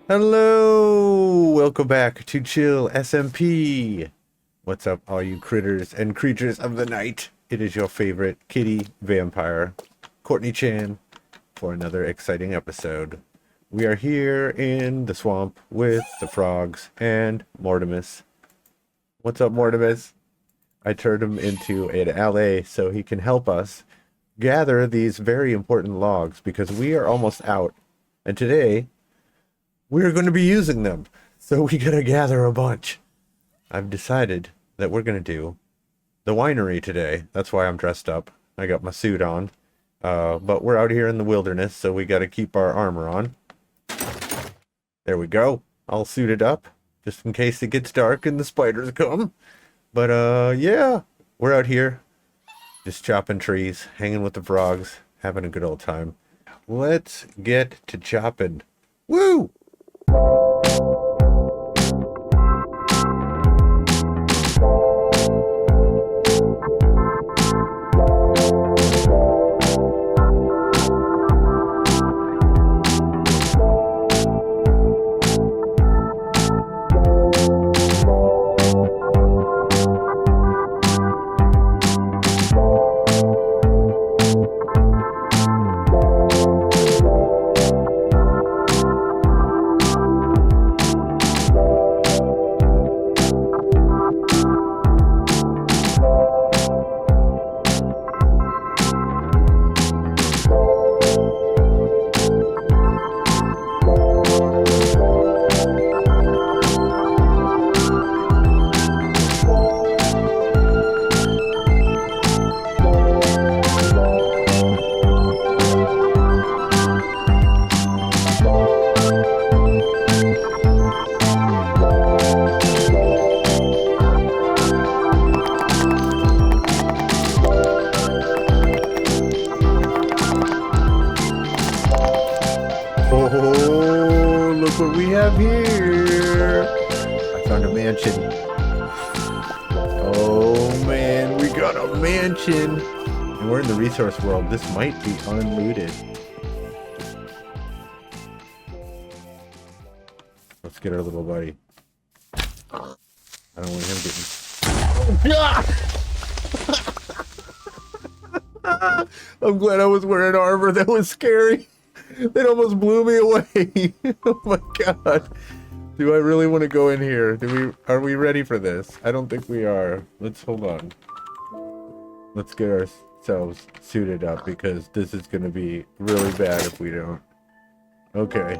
Hello! Welcome back to Chill SMP. What's up, all you critters and creatures of the night? It is your favorite kitty vampire, kortniechan, for another exciting episode. We are here in the swamp with the frogs and Mortimus. What's up, Mortimus? I turned him into an LA so he can help us gather these very important logs because we are almost out. And today, we're going to be using them. So we gotta gather a bunch. I've decided that we're going to do the winery today. That's why I'm dressed up. I got my suit on. But we're out here in the wilderness, so we got to keep our armor on. There we go. All suited up, just in case it gets dark and the spiders come. But, yeah. We're out here, just chopping trees, hanging with the frogs, having a good old time. Let's get to chopping. Woo! Oh, look what we have here. I found a mansion. Oh man, we got a mansion. And we're in the resource world. This might be unlooted. Let's get our little buddy. I don't want him getting... I'm glad I was wearing armor. That was scary. It almost blew me away. Oh my god. Do I really want to go in here? Are we ready for this? I don't think we are. Let's hold on. Let's get ourselves suited up because this is going to be really bad if we don't. Okay.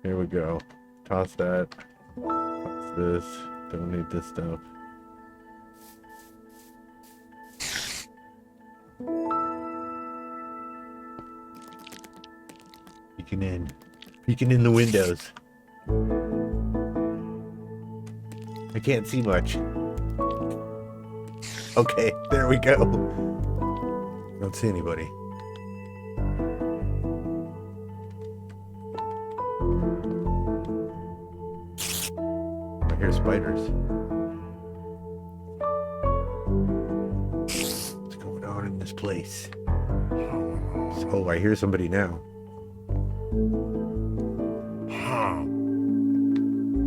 Here we go. Toss that. Toss this. Don't need this stuff. Peeking in the windows. I can't see much. Okay, there we go. Don't see anybody. I hear spiders. What's going on in this place? Oh, I hear somebody now.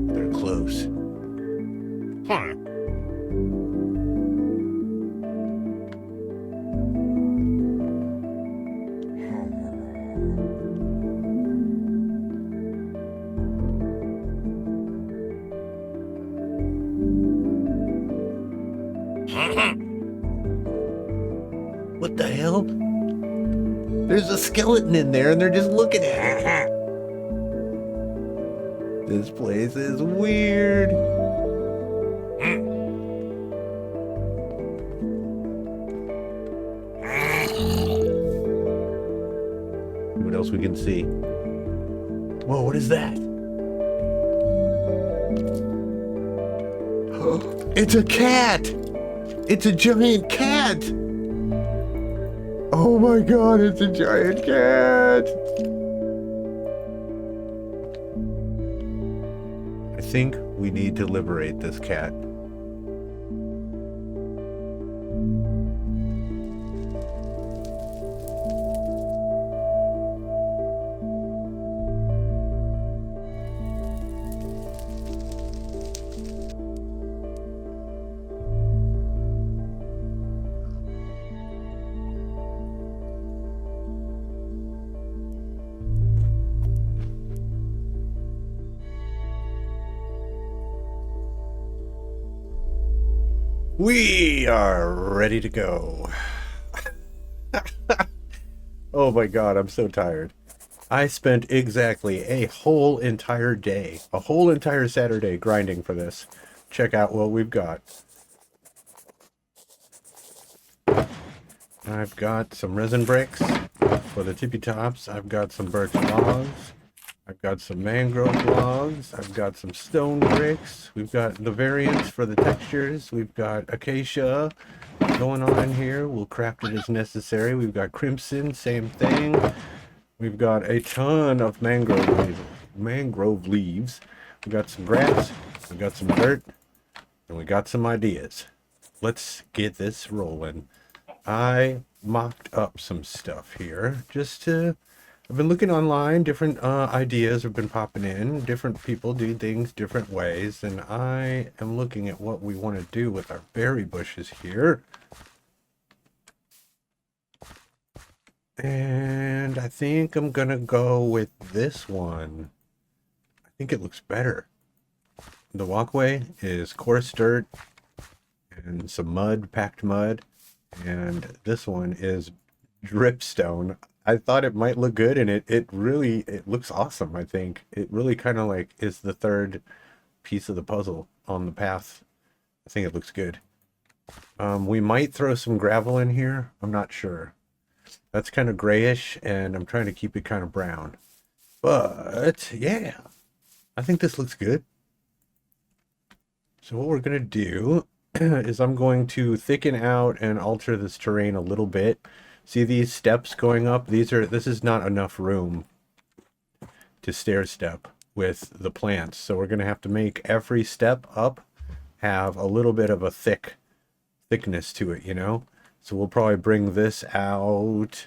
They're close. What the hell? There's a skeleton in there and they're just looking at it. This place is weird. What else we can see? Whoa, what is that? It's a cat! It's a giant cat! Oh my god, it's a giant cat! I think we need to liberate this cat. We are ready to go. Oh my god, I'm so tired. I spent exactly a whole entire day, a whole entire Saturday grinding for this. Check out what we've got. I've got some resin bricks for the tippy tops. I've got some birch logs. I've got some mangrove logs. I've got some stone bricks. We've got the variants for the textures. We've got acacia going on here. We'll craft it as necessary. We've got crimson, same thing. We've got a ton of mangrove leaves. We got some grass. We got some dirt, and we got some ideas. Let's get this rolling. I mocked up some stuff here just to. I've been looking online. Different ideas have been popping in. Different people do things different ways, and I am looking at what we want to do with our berry bushes here. And I think I'm gonna go with this one. I think it looks better. The walkway is coarse dirt and some mud, packed mud, and this one is dripstone. I thought it might look good, and it really looks awesome. I think it really kind of like is the third piece of the puzzle on the path. I think it looks good. We might throw some gravel in here. I'm not sure. That's kind of grayish, and I'm trying to keep it kind of brown. But yeah, I think this looks good. So what we're gonna do is I'm going to thicken out and alter this terrain a little bit. See these steps going up? This is not enough room to stair step with the plants. So we're gonna have to make every step up have a little bit of a thickness to it, you know? So we'll probably bring this out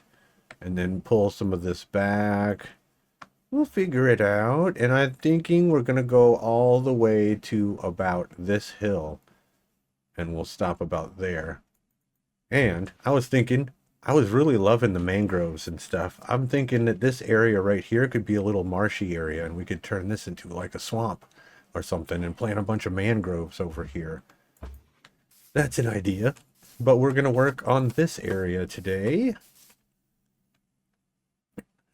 and then pull some of this back. We'll figure it out. And I'm thinking we're going to go all the way to about this hill. And we'll stop about there. And I was thinking, I was really loving the mangroves and stuff. I'm thinking that this area right here could be a little marshy area. And we could turn this into like a swamp or something and plant a bunch of mangroves over here. That's an idea. But we're going to work on this area today.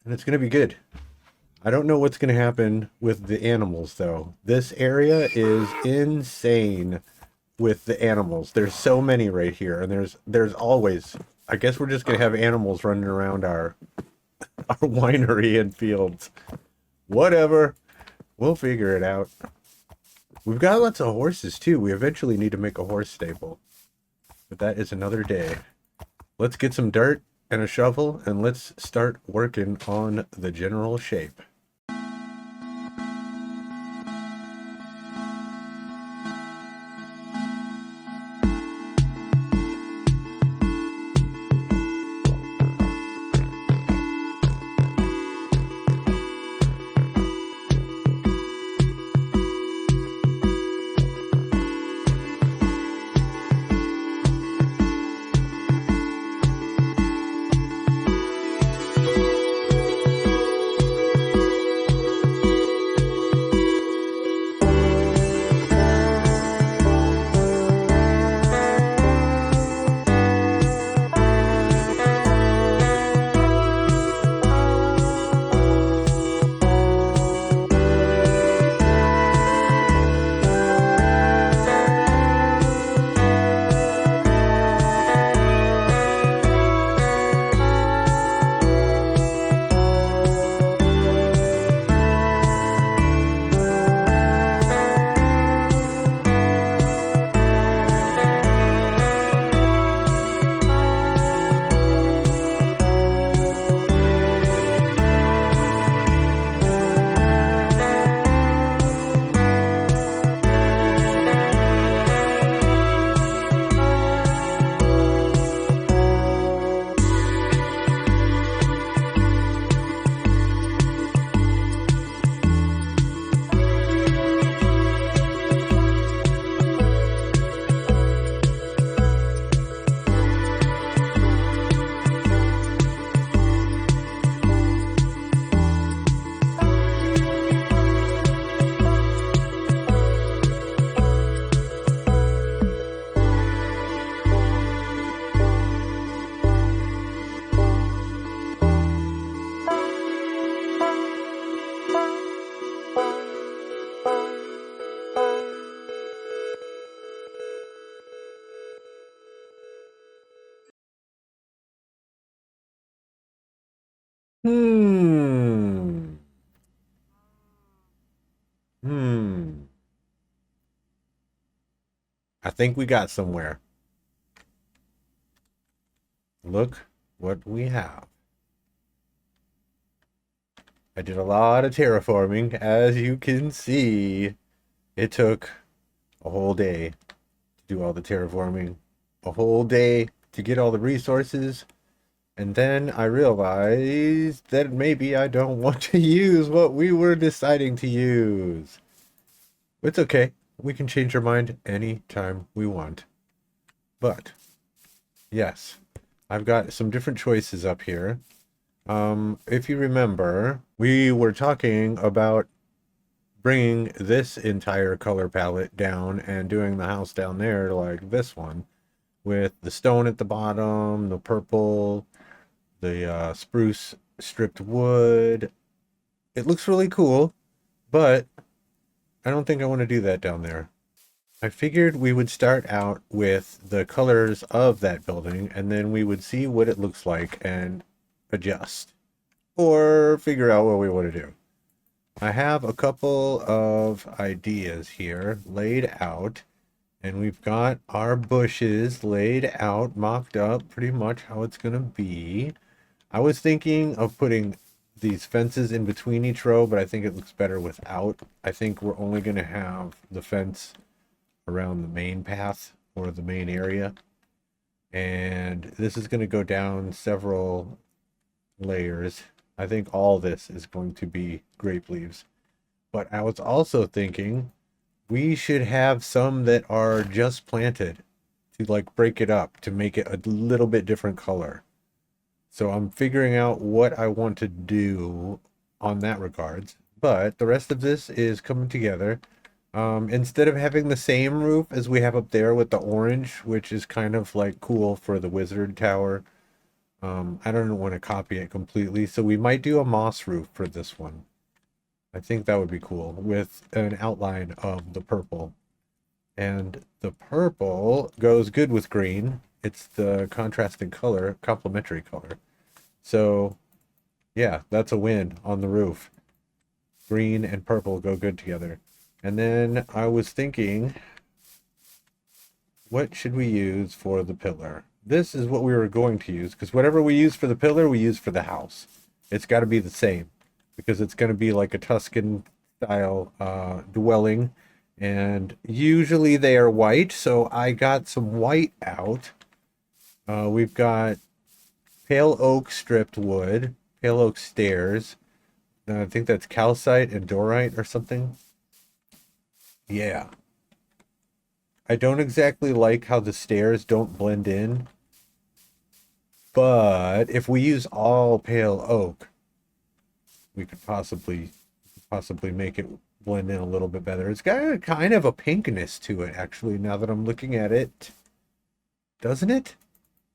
And it's going to be good. I don't know what's going to happen with the animals, though. This area is insane with the animals. There's so many right here. And there's always... I guess we're just going to have animals running around our winery and fields. Whatever. We'll figure it out. We've got lots of horses, too. We eventually need to make a horse stable. But that is another day. Let's get some dirt and a shovel, and let's start working on the general shape. I think we got somewhere. Look what we have. I did a lot of terraforming, as you can see. It took a whole day to do all the terraforming, a whole day to get all the resources, and then I realized that maybe I don't want to use what we were deciding to use. It's okay. We can change our mind anytime we want. But, yes, I've got some different choices up here. If you remember, we were talking about bringing this entire color palette down and doing the house down there like this one, with the stone at the bottom, the purple, the spruce stripped wood. It looks really cool, but I don't think I want to do that down there. I figured we would start out with the colors of that building, and then we would see what it looks like and adjust, or figure out what we want to do. I have a couple of ideas here laid out, and we've got our bushes laid out, mocked up, pretty much how it's going to be. I was thinking of putting these fences in between each row, but I think it looks better without. I think we're only going to have the fence around the main path or the main area. And this is going to go down several layers. I think all this is going to be grape leaves. But I was also thinking we should have some that are just planted to like break it up to make it a little bit different color. So I'm figuring out what I want to do on that regards. But the rest of this is coming together. Instead of having the same roof as we have up there with the orange, which is kind of like cool for the wizard tower, I don't want to copy it completely, so we might do a moss roof for this one. I think that would be cool with an outline of the purple. And the purple goes good with green. It's the contrasting color, complementary color. So, yeah, that's a win on the roof. Green and purple go good together. And then I was thinking, what should we use for the pillar? This is what we were going to use, because whatever we use for the pillar, we use for the house. It's got to be the same, because it's going to be like a Tuscan style dwelling, and usually they are white, so I got some white out. We've got pale oak stripped wood, pale oak stairs. I think that's calcite and dorite or something. Yeah. I don't exactly like how the stairs don't blend in, but if we use all pale oak, we could possibly make it blend in a little bit better. It's got a kind of a pinkness to it, actually, now that I'm looking at it. Doesn't it?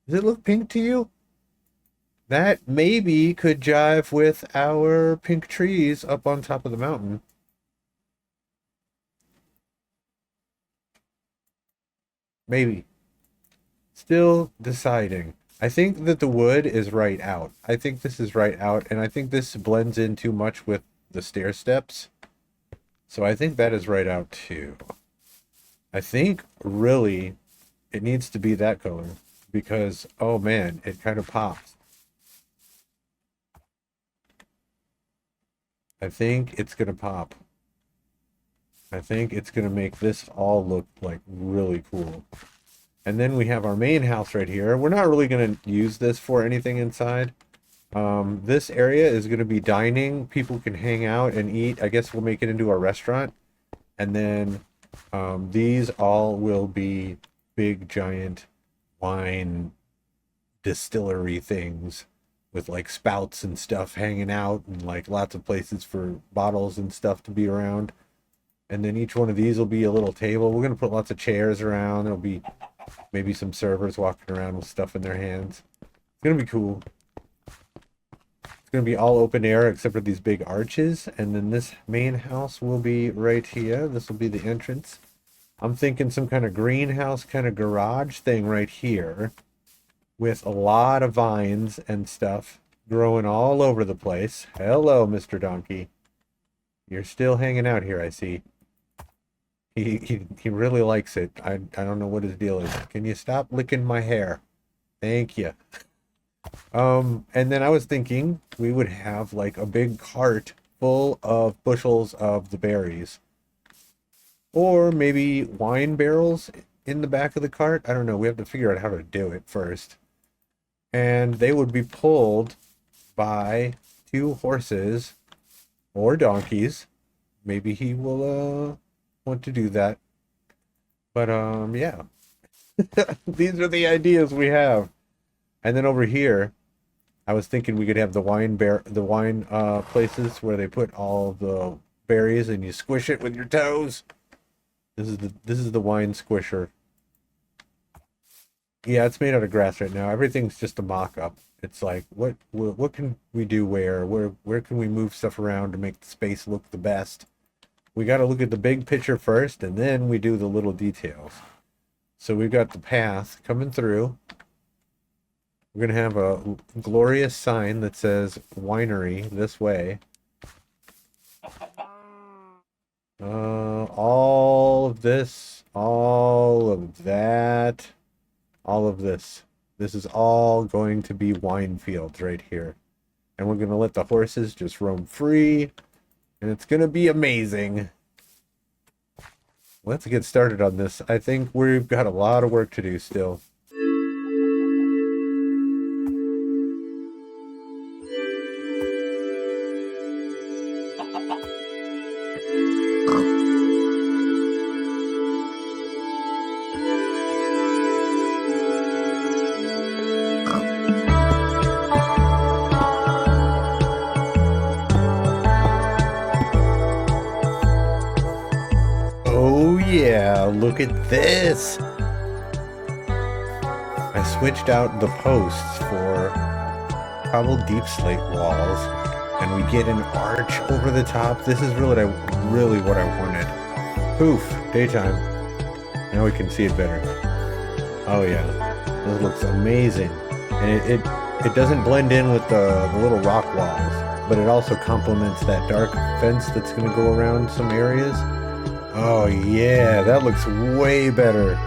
Does it look pink to you? That maybe could jive with our pink trees up on top of the mountain. Maybe. Still deciding. I think that the wood is right out. I think this is right out, and I think this blends in too much with the stair steps. So I think that is right out too. I think really it needs to be that color because, oh man, it kind of pops. I think it's going to pop. I think it's going to make this all look like really cool. And then we have our main house right here. We're not really going to use this for anything inside. This area is going to be dining. People can hang out and eat. I guess we'll make it into a restaurant. And then these all will be big, giant wine distillery things with like spouts and stuff hanging out and like lots of places for bottles and stuff to be around. And then each one of these will be a little table. We're going to put lots of chairs around. There'll be maybe some servers walking around with stuff in their hands. It's going to be cool. It's going to be all open air except for these big arches. And then this main house will be right here. This will be the entrance. I'm thinking some kind of greenhouse kind of garage thing right here with a lot of vines and stuff growing all over the place. Hello, Mr. Donkey. You're still hanging out here, I see. He really likes it. I don't know what his deal is. Can you stop licking my hair? Thank you. And then I was thinking we would have like a big cart full of bushels of the berries. Or maybe wine barrels in the back of the cart. I don't know. We have to figure out how to do it first. And they would be pulled by two horses or donkeys. Maybe he will want to do that. But yeah. These are the ideas we have. And then over here, I was thinking we could have the wine places where they put all the berries and you squish it with your toes. This is the wine squisher. Yeah, it's made out of grass right now. Everything's just a mock-up. It's like what can we do where can we move stuff around to make the space look the best? We got to look at the big picture first and then we do the little details. So we've got the path coming through. We're going to have a glorious sign that says Winery this way. All of this, all of that, all of this. This is all going to be wine fields right here. And we're going to let the horses just roam free. And it's going to be amazing. Let's get started on this. I think we've got a lot of work to do still. Oh yeah, look at this! I switched out the posts for cobbled deep slate walls, and we get an arch over the top. This is really what I wanted. Poof, daytime. Now we can see it better. Oh yeah, this looks amazing. And it doesn't blend in with the little rock walls, but it also complements that dark fence that's going to go around some areas. Oh yeah, that looks way better.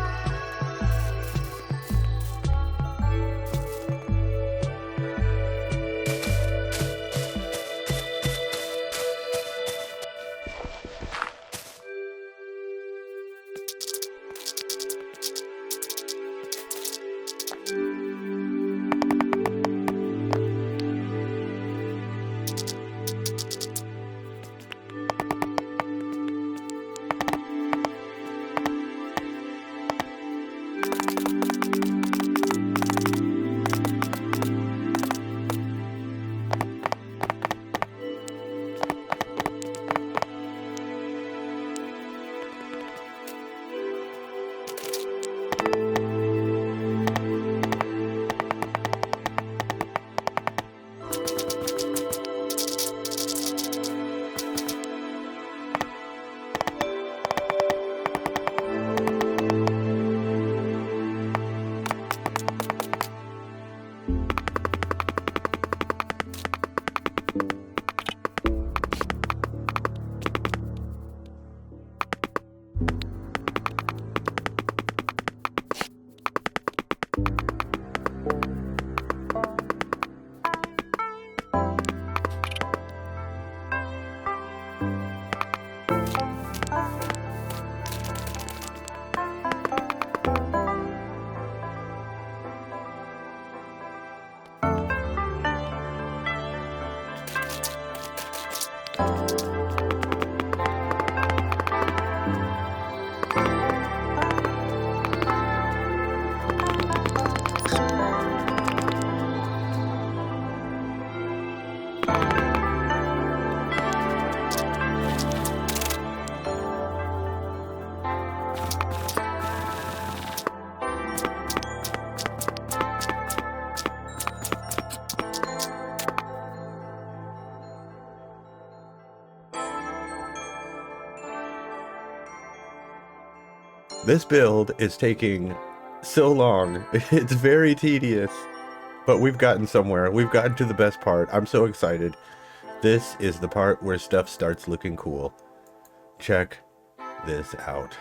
This build is taking so long. It's very tedious, but we've gotten somewhere. We've gotten to the best part. I'm so excited. This is the part where stuff starts looking cool. Check. this out.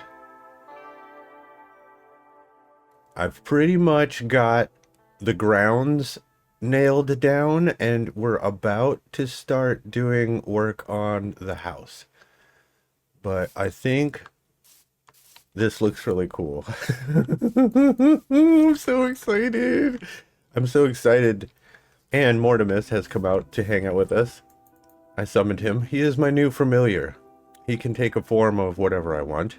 I've pretty much got the grounds nailed down, and we're about to start doing work on the house. But I think this looks really cool. I'm so excited. I'm so excited. And Mortimus has come out to hang out with us. I summoned him. He is my new familiar. He can take a form of whatever I want.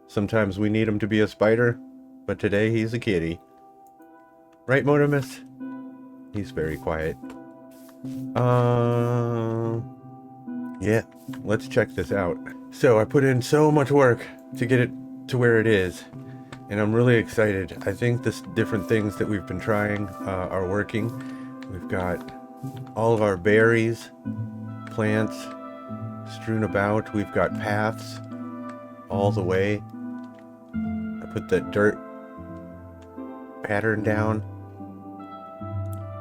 Sometimes we need him to be a spider, but today he's a kitty. Right, Mortimus? He's very quiet. Yeah, let's check this out. So I put in so much work to get it to where it is, and I'm really excited. I think the different things that we've been trying are working. We've got all of our berries, plants strewn about. We've got paths all the way. I put that dirt pattern down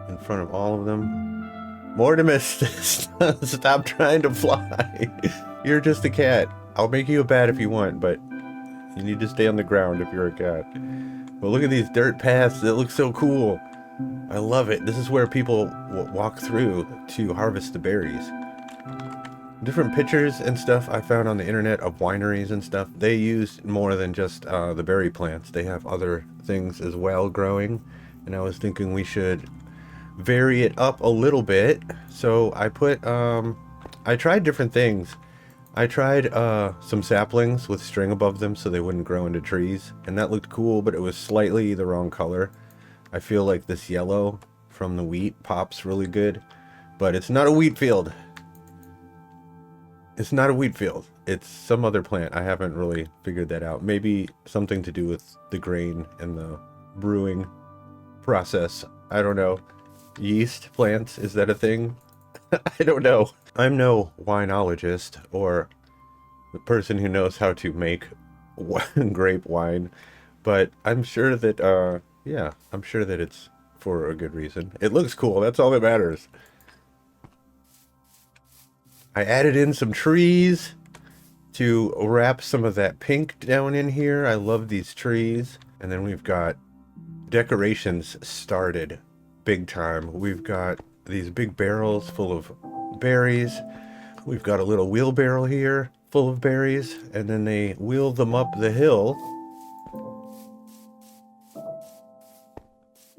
in front of all of them. Mortimus, stop trying to fly. You're just a cat. I'll make you a bat if you want, but you need to stay on the ground if you're a cat. But look at these dirt paths. That looks so cool. I love it. This is where people walk through to harvest the berries. Different pictures and stuff I found on the internet of wineries and stuff. They use more than just the berry plants. They have other things as well growing. And I was thinking we should vary it up a little bit. So I put, I tried different things. I tried some saplings with string above them so they wouldn't grow into trees. And that looked cool, but it was slightly the wrong color. I feel like this yellow from the wheat pops really good. But it's not a wheat field. It's not a wheat field. It's some other plant. I haven't really figured that out. Maybe something to do with the grain and the brewing process. I don't know. Yeast plants, is that a thing? I don't know. I'm no winologist or the person who knows how to make grape wine, but I'm sure that, yeah, I'm sure that it's for a good reason. It looks cool. That's all that matters. I added in some trees to wrap some of that pink down in here. I love these trees. And then we've got decorations started big time. We've got these big barrels full of berries. We've got a little wheelbarrow here full of berries, and then they wheel them up the hill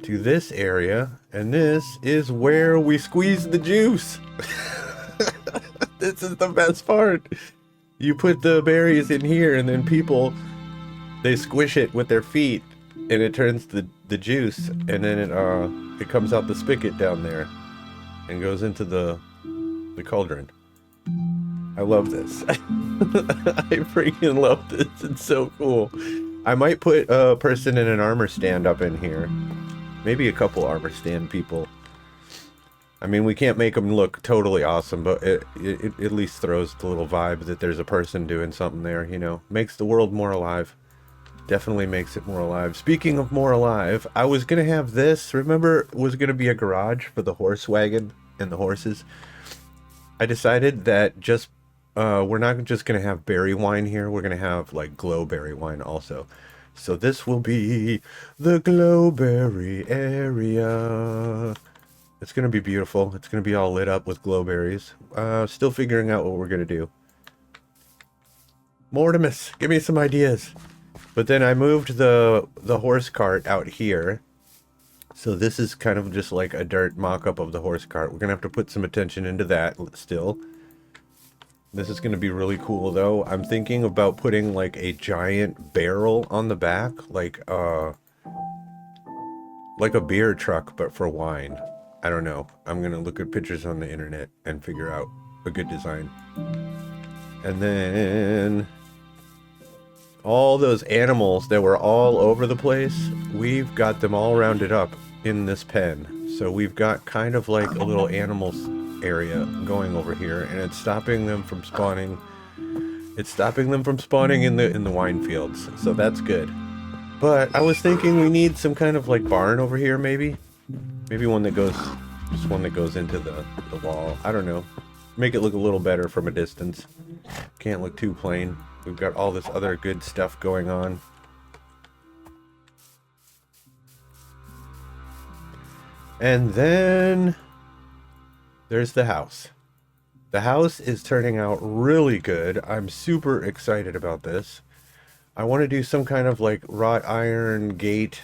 to this area, and this is where we squeeze the juice. This is the best part. You put the berries in here, and then people, they squish it with their feet, and it turns the juice, and then it comes out the spigot down there and goes into the cauldron. I love this. I freaking love this. It's so cool. I might put a person in an armor stand up in here. Maybe a couple armor stand people. I mean, we can't make them look totally awesome, but it at least throws the little vibe that there's a person doing something there, you know. Makes the world more alive. Definitely makes it more alive. Speaking of more alive, I was going to have this, remember, it was going to be a garage for the horse wagon and the horses. I decided that just, we're not just going to have berry wine here, we're going to have, like, glowberry wine also. So this will be the glowberry area. It's going to be beautiful. It's going to be all lit up with glowberries. Still figuring out what we're going to do. Mortimus, give me some ideas. But then I moved the horse cart out here. So this is kind of just like a dirt mock-up of the horse cart. We're going to have to put some attention into that still. This is going to be really cool, though. I'm thinking about putting, like, a giant barrel on the back. Like a beer truck, but for wine. I don't know. I'm going to look at pictures on the internet and figure out a good design. And then all those animals that were all over the place, we've got them all rounded up in this pen. So we've got kind of like a little animals area going over here, and it's stopping them from spawning. It's stopping them from spawning in the wine fields. So that's good. But I was thinking we need some kind of like barn over here, maybe. Maybe one that goes, just one that goes into the wall. I don't know. Make it look a little better from a distance. Can't look too plain. We've got all this other good stuff going on. And then there's the house. The house is turning out really good. I'm super excited about this. I want to do some kind of like wrought iron gate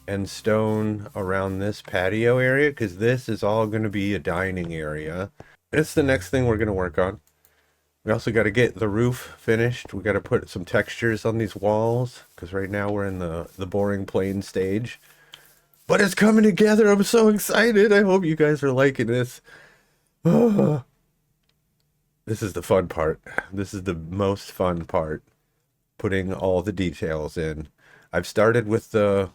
and stone around this patio area, because this is all going to be a dining area. It's the next thing we're going to work on. We also got to get the roof finished. We got to put some textures on these walls, because right now we're in the boring plain stage. But it's coming together. I'm so excited. I hope you guys are liking this. This is the fun part. This is the most fun part. Putting all the details in. I've started with the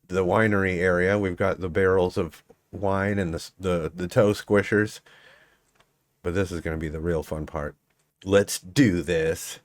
winery area. We've got the barrels of wine and the toe squishers. But this is going to be the real fun part. Let's do this.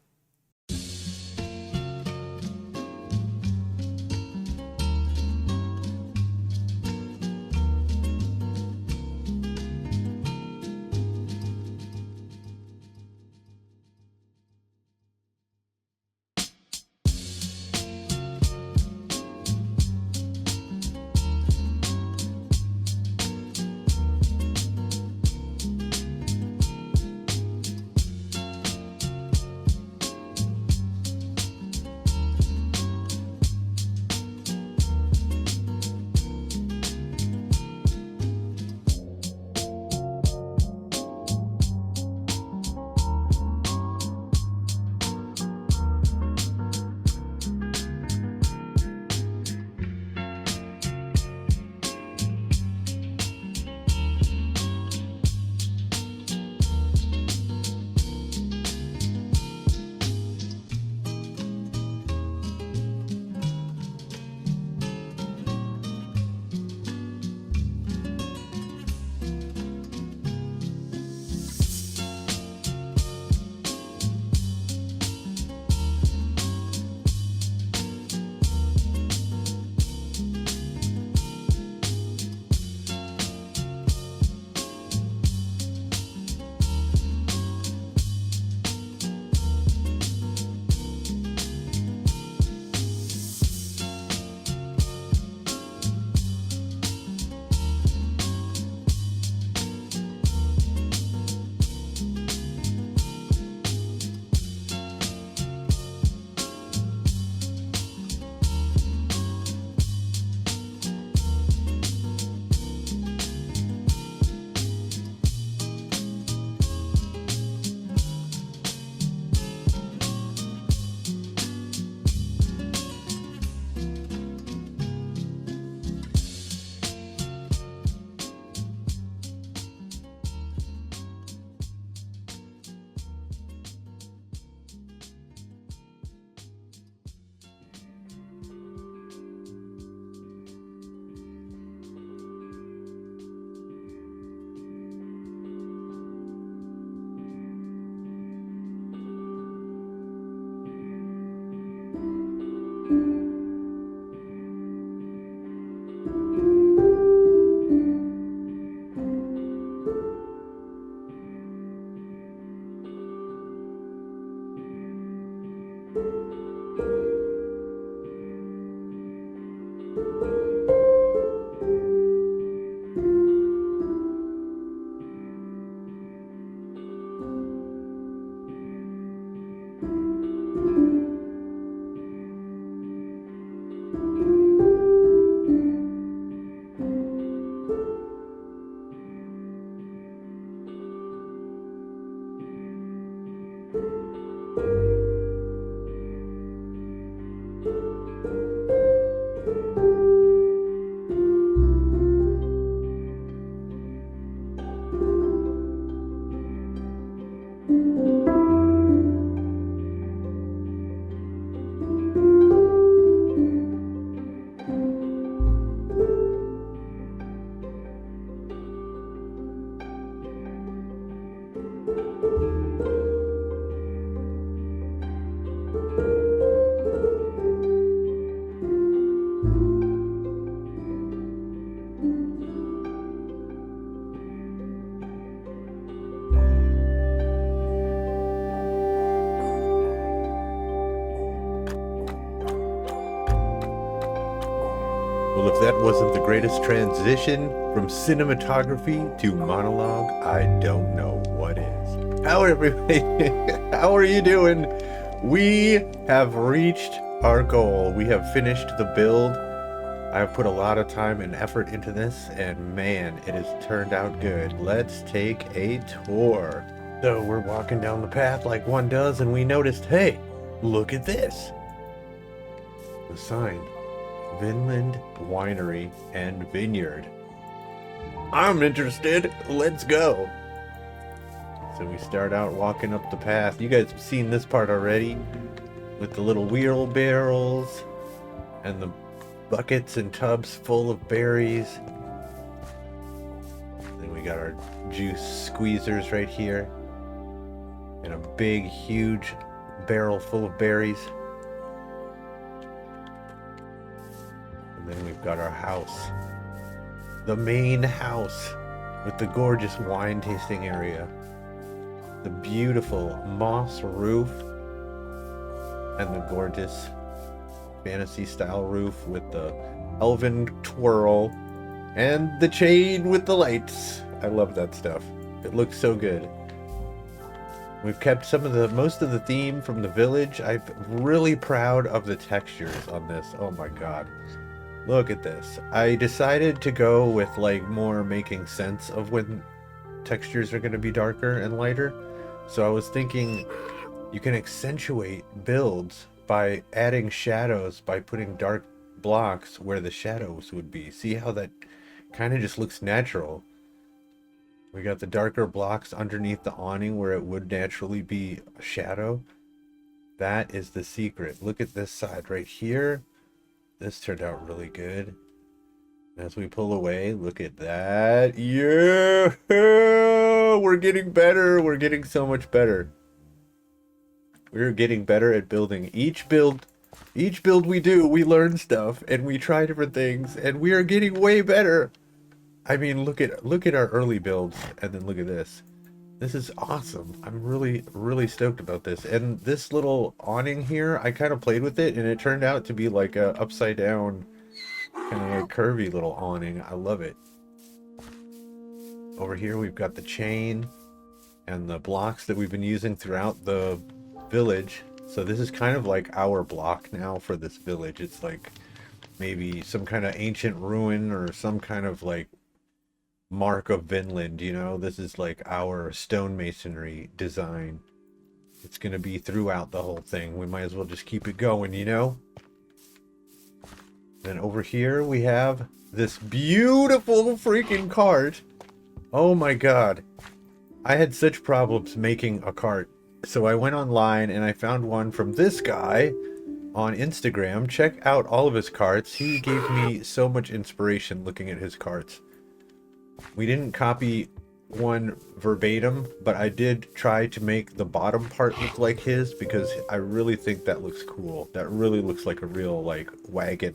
Well, if that wasn't the greatest transition from cinematography to monologue, I don't know what is. How are everybody? How are you doing? We have reached our goal. We have finished the build. I have put a lot of time and effort into this, and man, it has turned out good. Let's take a tour. So we're walking down the path like one does, and we noticed, hey, look at this. The sign. Vinland Winery and Vineyard. I'm interested. Let's go. So we start out walking up the path. You guys have seen this part already with the little wheelbarrows and the buckets and tubs full of berries. Then we got our juice squeezers right here and a big, huge barrel full of berries. And then we've got our house, the main house with the gorgeous wine tasting area, the beautiful moss roof, and the gorgeous fantasy style roof with the elven twirl and the chain with the lights. I love that stuff. It looks so good. We've kept most of the theme from the village. I'm really proud of the textures on this. Oh my god. Look at this. I decided to go with like more making sense of when textures are going to be darker and lighter. So I was thinking you can accentuate builds by adding shadows, by putting dark blocks where the shadows would be. See how that kind of just looks natural? We got the darker blocks underneath the awning where it would naturally be a shadow. That is the secret. Look at this side right here. This turned out really good. As we pull away, look at that. Yeah! We're getting better. We're getting so much better. We're getting better at building. Each build we do, we learn stuff and we try different things and we are getting way better. I mean, look at our early builds and then look at this. This is awesome. I'm really, really stoked about this. And this little awning here, I kind of played with it and it turned out to be like a upside down, kind of like curvy little awning. I love it. Over here we've got the chain and the blocks that we've been using throughout the village. So this is kind of like our block now for this village. It's like maybe some kind of ancient ruin or some kind of like mark of Vinland, you know. This is like our stonemasonry design. It's gonna be throughout the whole thing. We might as well just keep it going, you know. Then over here we have this beautiful freaking cart. Oh my god, I had such problems making a cart, so I went online and I found one from this guy on Instagram. Check out all of his carts. He gave me so much inspiration looking at his carts. We didn't copy one verbatim, but I did try to make the bottom part look like his because I really think that looks cool. That really looks like a real like wagon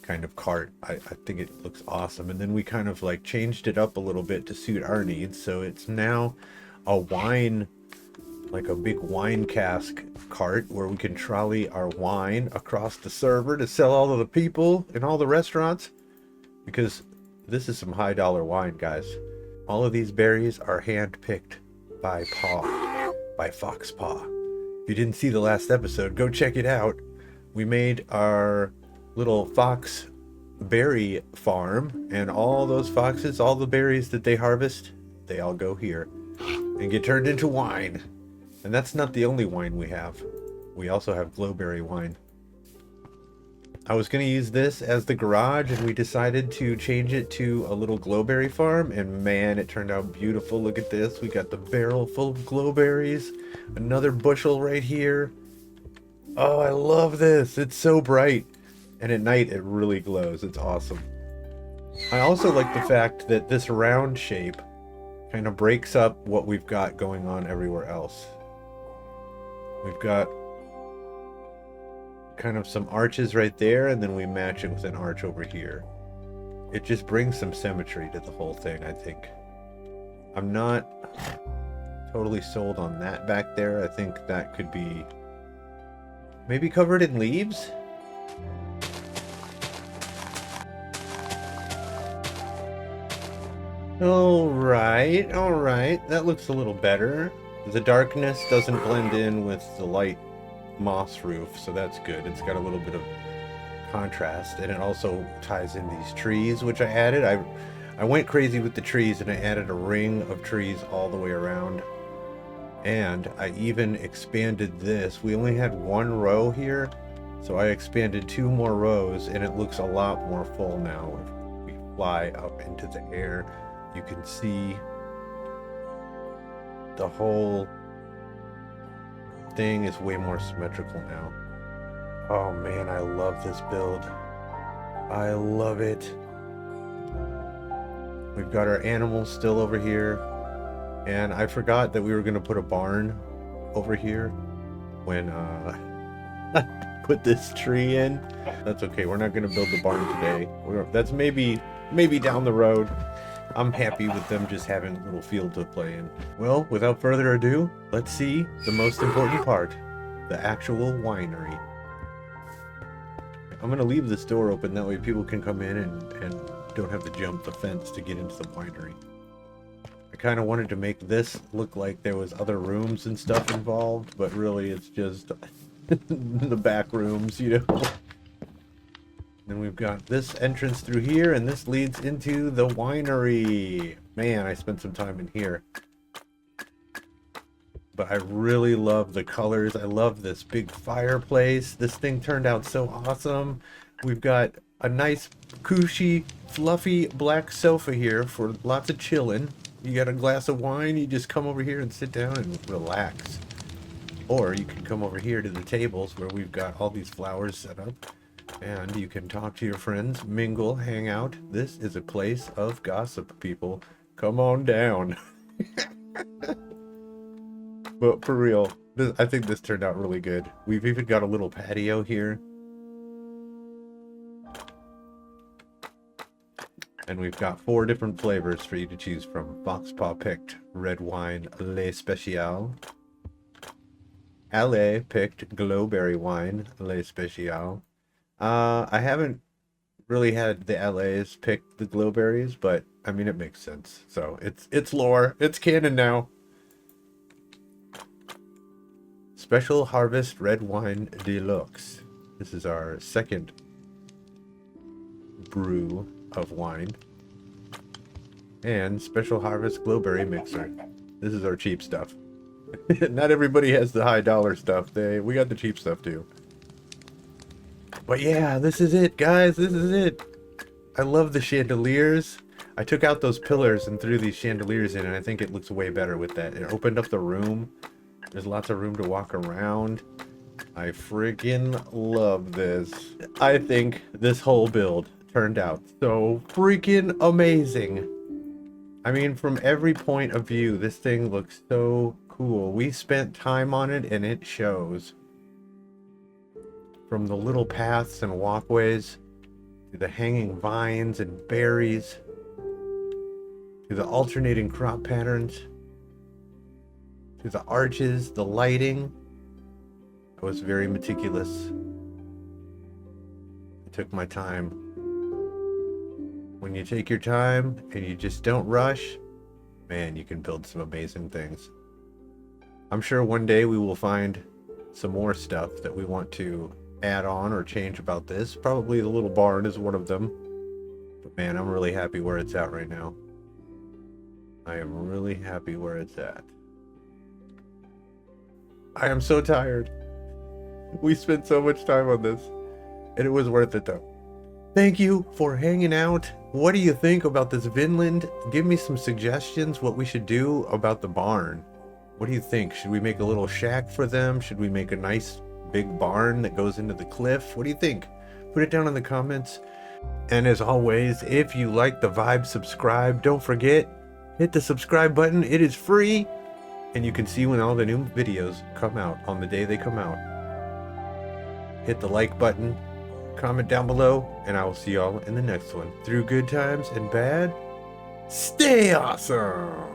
kind of cart. I think it looks awesome. And then we kind of like changed it up a little bit to suit our needs. So it's now a wine, like a big wine cask cart where we can trolley our wine across the server to sell all of the people in all the restaurants, because this is some high dollar wine, guys. All of these berries are hand picked by Fox Paw. If you didn't see the last episode, go check it out. We made our little fox berry farm, and all those foxes, all the berries that they harvest, they all go here and get turned into wine. And that's not the only wine we have. We also have glowberry wine. I was going to use this as the garage, and we decided to change it to a little glowberry farm, and man, it turned out beautiful. Look at this. We got the barrel full of glowberries, another bushel right here. Oh, I love this. It's so bright, and at night it really glows. It's awesome. I also like the fact that this round shape kind of breaks up what we've got going on everywhere else. We've got kind of some arches right there, and then we match it with an arch over here. It just brings some symmetry to the whole thing, I think. I'm not totally sold on that back there. I think that could be maybe covered in leaves. Alright, alright. That looks a little better. The darkness doesn't blend in with the light moss roof, so that's good. It's got a little bit of contrast, and it also ties in these trees, which I added. I went crazy with the trees, and I added a ring of trees all the way around. And I even expanded this. We only had one row here, so I expanded 2 more rows, and it looks a lot more full now. If we fly up into the air, you can see the whole thing is way more symmetrical now. Oh man, I love this build. I love it. We've got our animals still over here. And I forgot that we were going to put a barn over here when I put this tree in. That's okay. We're not going to build the barn today. That's maybe down the road. I'm happy with them just having a little field to play in. Well, without further ado, let's see the most important part, the actual winery. I'm going to leave this door open, that way people can come in and don't have to jump the fence to get into the winery. I kind of wanted to make this look like there was other rooms and stuff involved, but really it's just the back rooms, you know. Then we've got this entrance through here, and this leads into the winery. Man, I spent some time in here. But I really love the colors. I love this big fireplace. This thing turned out so awesome. We've got a nice, cushy, fluffy black sofa here for lots of chilling. You got a glass of wine, you just come over here and sit down and relax. Or you can come over here to the tables where we've got all these flowers set up. And you can talk to your friends, mingle, hang out. This is a place of gossip, people. Come on down. But for real, I think this turned out really good. We've even got a little patio here. And we've got 4 different flavors for you to choose from. Foxpaw picked red wine Le Special. Ale picked glowberry wine Le Special. I haven't really had the LAs pick the glowberries, but I mean it makes sense. So it's lore. It's canon now. Special Harvest Red Wine Deluxe. This is our second brew of wine. And Special Harvest Glowberry Mixer. This is our cheap stuff. Not everybody has the high dollar stuff. We got the cheap stuff too. But yeah, this is it, guys. This is it. I love the chandeliers. I took out those pillars and threw these chandeliers in, and I think it looks way better with that. It opened up the room. There's lots of room to walk around. I freaking love this. I think this whole build turned out so freaking amazing. I mean, from every point of view, this thing looks so cool. We spent time on it, and it shows. From the little paths and walkways, to the hanging vines and berries, to the alternating crop patterns, to the arches, the lighting. I was very meticulous. I took my time. When you take your time and you just don't rush, man, you can build some amazing things. I'm sure one day we will find some more stuff that we want to add on or change about this. Probably the little barn is one of them. But man, I'm really happy where it's at right now. I am really happy where it's at. I am so tired. We spent so much time on this, and it was worth it though. Thank you for hanging out. What do you think about this Vinland? Give me some suggestions what we should do about the barn. What do you think? Should we make a little shack for them? Should we make a nice big barn that goes into the cliff? What do you think? Put it down in the comments. And as always, if you like the vibe, subscribe. Don't forget, hit the subscribe button. It is free. And you can see when all the new videos come out on the day they come out. Hit the like button, comment down below, and I will see y'all in the next one. Through good times and bad, stay awesome!